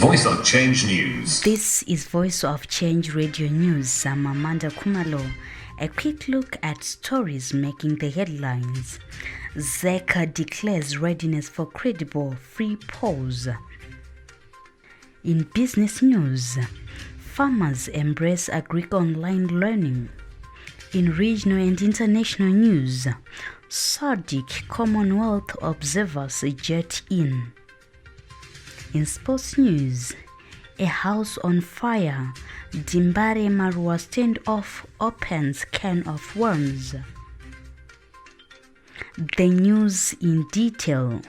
Voice of Change News. This is Voice of Change Radio News. I'm Amanda Kumalo. A quick look at stories making the headlines. SADC declares readiness for credible free polls. In business news, farmers embrace Agric online learning. In regional and international news, SADC Commonwealth observers jet in. In sports news, a house on fire, Dembare Maruwa standoff opens can of worms. The news in detail.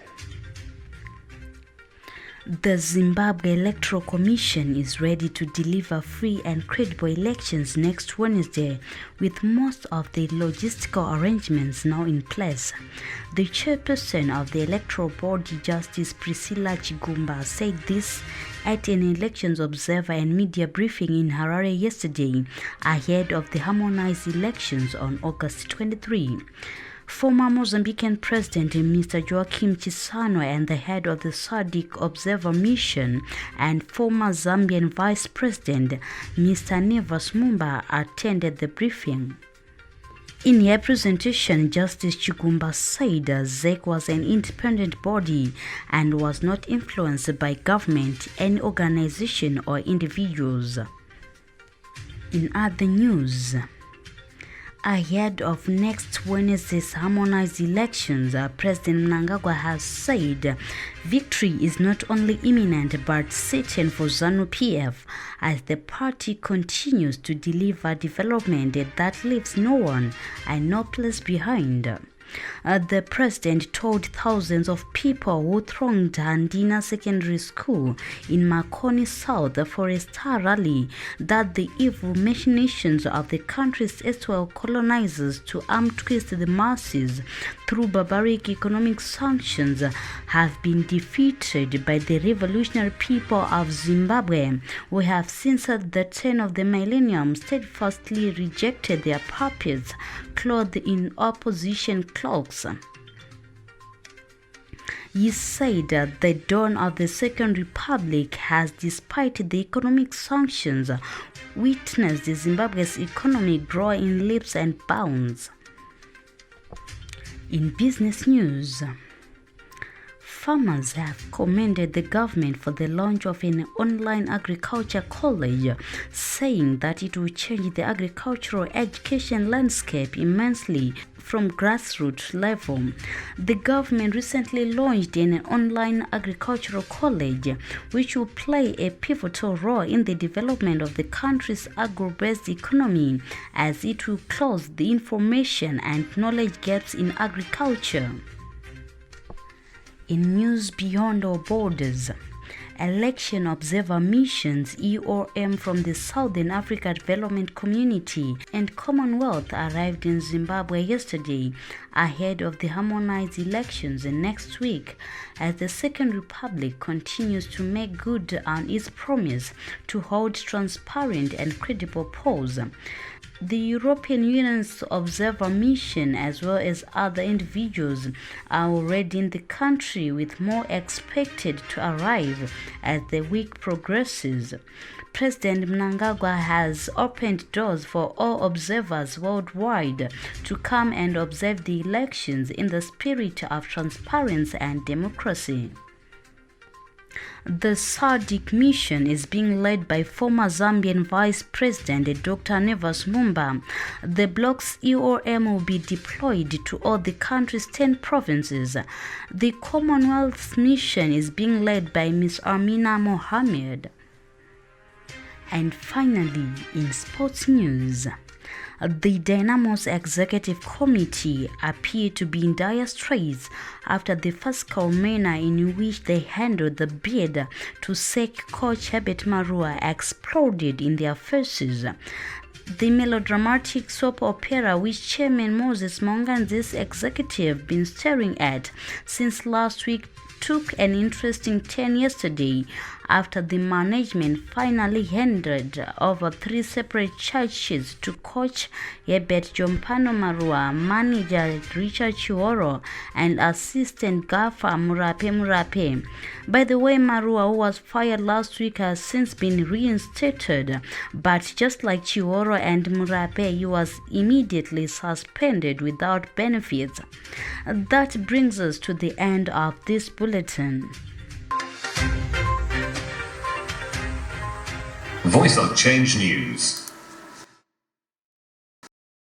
The Zimbabwe Electoral Commission is ready to deliver free and credible elections next Wednesday, with most of the logistical arrangements now in place. The chairperson of the Electoral Board, Justice Priscilla Chigumba, said this at an elections observer and media briefing in Harare yesterday, ahead of the harmonized elections on August 23. Former Mozambican President Mr. Joaquim Chissano and the head of the SADC Observer Mission and former Zambian Vice President Mr. Nevas Mumba attended the briefing. In her presentation, Justice Chigumba said SADC was an independent body and was not influenced by government, any organization or individuals. In other news, ahead of next Wednesday's harmonized elections, President Mnangagwa has said victory is not only imminent but certain for ZANU-PF as the party continues to deliver development that leaves no one and no place behind. The president told thousands of people who thronged Handina Secondary School in Makoni South for a star rally that the evil machinations of the country's erstwhile colonizers to arm twist the masses through barbaric economic sanctions have been defeated by the revolutionary people of Zimbabwe, who have since the turn of the millennium steadfastly rejected their puppets clothed in opposition cloaks. He said that the dawn of the Second Republic has, despite the economic sanctions, witnessed Zimbabwe's economy grow in leaps and bounds. In business news, farmers have commended the government for the launch of an online agriculture college, saying that it will change the agricultural education landscape immensely from grassroots level. The government recently launched an online agricultural college, which will play a pivotal role in the development of the country's agro-based economy, as it will close the information and knowledge gaps in agriculture. In news beyond our borders, election observer missions EOM from the Southern Africa Development Community and Commonwealth arrived in Zimbabwe yesterday ahead of the harmonized elections next week, as the Second Republic continues to make good on its promise to hold transparent and credible polls. The European Union's observer mission, as well as other individuals, are already in the country, with more expected to arrive as the week progresses. President Mnangagwa has opened doors for all observers worldwide to come and observe the elections in the spirit of transparency and democracy. The SADC mission is being led by former Zambian Vice President Dr. Nevas Mumba. The bloc's EOM will be deployed to all the country's 10 provinces. The Commonwealth mission is being led by Ms. Amina Mohammed. And finally, in sports news, the Dynamo's executive committee appeared to be in dire straits after the farcical manner in which they handled the bid to sack coach Herbert Maruwa exploded in their faces. The melodramatic soap opera which Chairman Moses Monganze's executive been staring at since last week took an interesting turn yesterday after the management finally handed over 3 separate charge sheets to coach Herbert Jompano Maruwa, manager Richard Chiworo, and assistant gaffer Murape. By the way, Maruwa, who was fired last week, has since been reinstated, but just like Chiworo and Murape, he was immediately suspended without benefits. That brings us to the end of this bulletin. Voice of Change News.